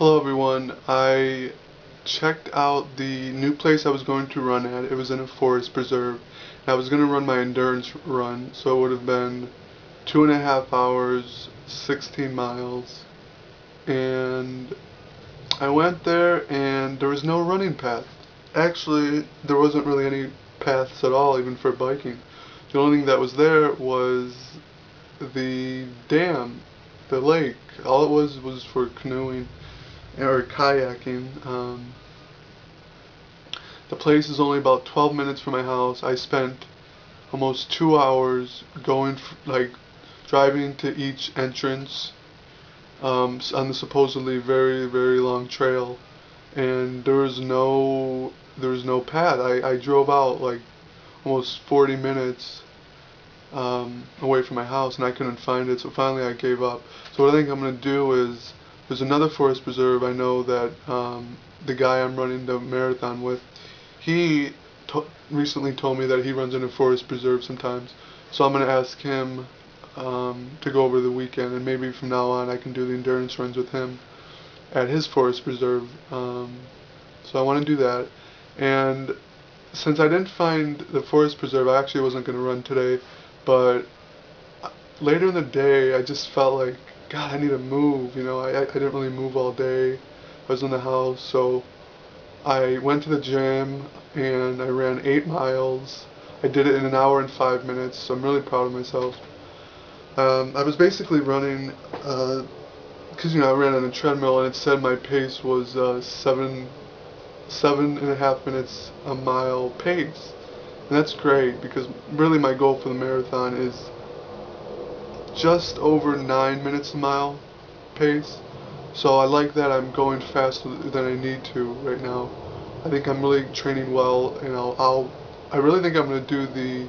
Hello everyone, I checked out the new place I was going to run at. It was in a forest preserve. And I was going to run my endurance run, so it would have been 2.5 hours, 16 miles. And I went there and there was no running path. Actually, there wasn't really any paths at all, even for biking. The only thing that was there was the dam, the lake. All it was for canoeing or kayaking. The place is only about 12 minutes from my house. I spent almost 2 hours going, like, driving to each entrance on the supposedly very, very long trail, and there was no path. I drove out like almost 40 minutes away from my house, and I couldn't find it. So finally, I gave up. So what I think I'm gonna do is there's another forest preserve I know that the guy I'm running the marathon with, he recently told me that he runs in a forest preserve sometimes. So I'm gonna ask him to go over the weekend, and maybe from now on I can do the endurance runs with him at his forest preserve. So I want to do that. And since I didn't find the forest preserve, I actually wasn't going to run today. But later in the day, I just felt like, God, I need to move. I didn't really move all day. I was in the house, so I went to the gym and I ran 8 miles. I did it in an hour and 5 minutes, so I'm really proud of myself. I was basically running, because I ran on a treadmill and it said my pace was 7.5 minutes a mile pace, and that's great because really my goal for the marathon is just over 9 minutes a mile pace. So I like that I'm going faster than I need to right now. I think I'm really training well, and I really think I'm going to do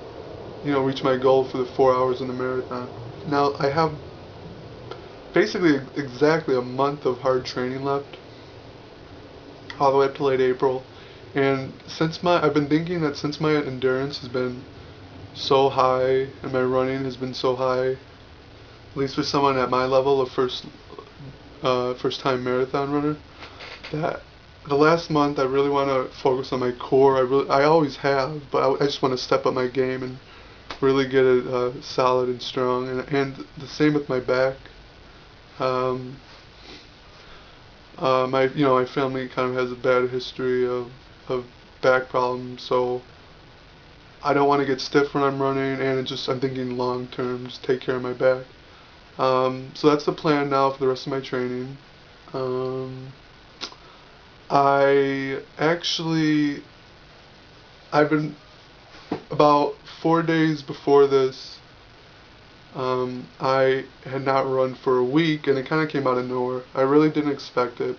reach my goal for the 4 hours in the marathon. Now I have basically exactly a month of hard training left, all the way up to late April. And I've been thinking that since my endurance has been so high and my running has been so high, at least for someone at my level, a first time marathon runner, that the last month I really want to focus on my core. I always have, but I just want to step up my game and really get it solid and strong. And the same with my back. Um, my family kind of has a bad history of back problems, so I don't want to get stiff when I'm running, and I'm thinking long term, just take care of my back. So that's the plan now for the rest of my training. Um, I actually, I've been about 4 days before this. I had not run for a week, and it kind of came out of nowhere. I really didn't expect it.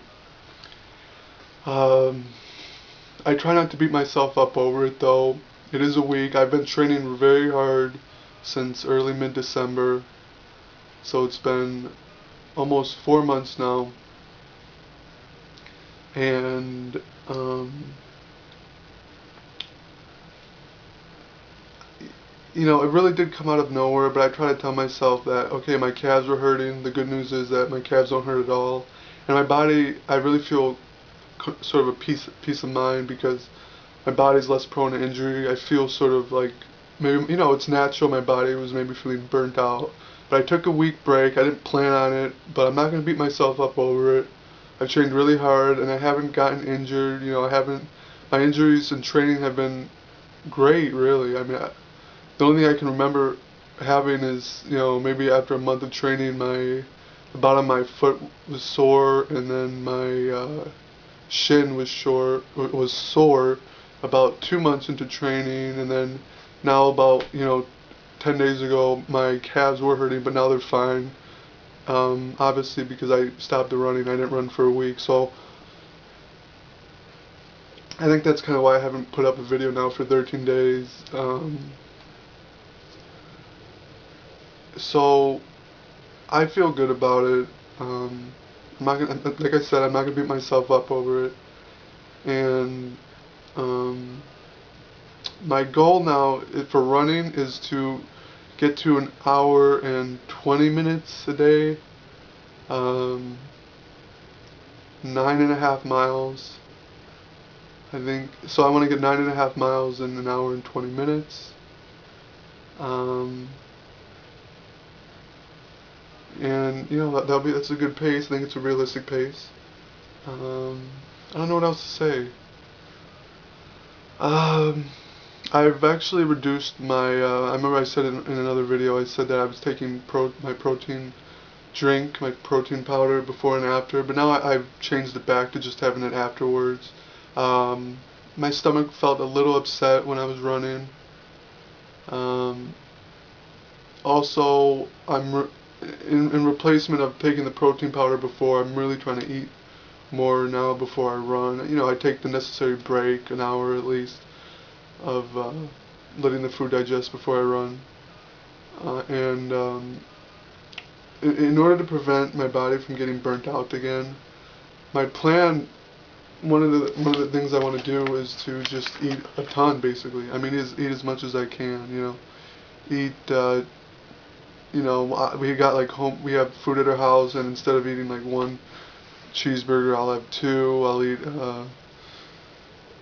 Um, I try not to beat myself up over it, though. It is a week. I've been training very hard since early mid-December, so it's been almost 4 months now. And it really did come out of nowhere, but I try to tell myself that, okay, my calves were hurting. The good news is that my calves don't hurt at all. And my body, I really feel sort of a peace of mind because my body's less prone to injury. I feel sort of like maybe, it's natural. My body was maybe feeling burnt out. But I took a week break. I didn't plan on it, but I'm not going to beat myself up over it. I've trained really hard and I haven't gotten injured. My injuries and training have been great, really. I mean, the only thing I can remember having is, maybe after a month of training, the bottom of my foot was sore, and then my shin was sore about 2 months into training, and then now about 10 days ago my calves were hurting, but now they're fine. Obviously because I stopped the running, I didn't run for a week, so I think that's kind of why I haven't put up a video now for 13 days. So I feel good about it. I'm not gonna, like I said, I'm not gonna beat myself up over it. And my goal now for running is to get to an hour and 20 minutes a day. 9.5 miles. I think so. I want to get 9.5 miles in an hour and 20 minutes. And you know that's a good pace. I think it's a realistic pace. I don't know what else to say. I've actually reduced my. I remember I said in another video. I said that I was taking my protein drink, my protein powder before and after, but now I've changed it back to just having it afterwards. My stomach felt a little upset when I was running. Also, in replacement of taking the protein powder before, I'm really trying to eat more now before I run. You know, I take the necessary break, an hour at least, of letting the food digest before I run. In order to prevent my body from getting burnt out again, my plan, one of the things I want to do is to just eat a ton, basically. I mean, eat as much as I can. You know, eat. You know, we have food at our house, and instead of eating like one cheeseburger, I'll have two. I'll eat.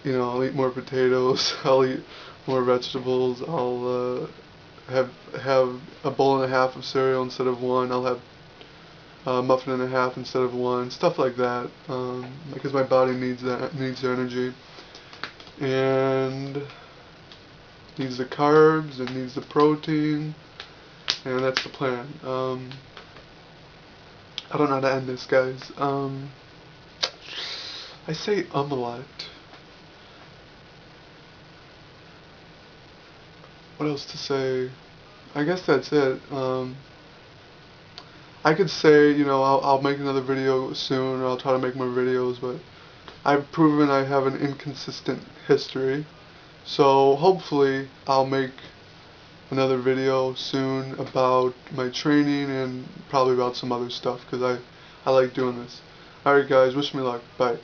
You know, I'll eat more potatoes. I'll eat more vegetables. I'll have a bowl and a half of cereal instead of one. I'll have a muffin and a half instead of one. Stuff like that, because my body needs energy, and needs the carbs, and needs the protein, and that's the plan. I don't know how to end this, guys. I say a lot. What else to say? I guess that's it. I could say, you know, I'll make another video soon, or I'll try to make more videos, but I've proven I have an inconsistent history. So hopefully I'll make another video soon about my training and probably about some other stuff, because I like doing this. Alright guys, wish me luck. Bye.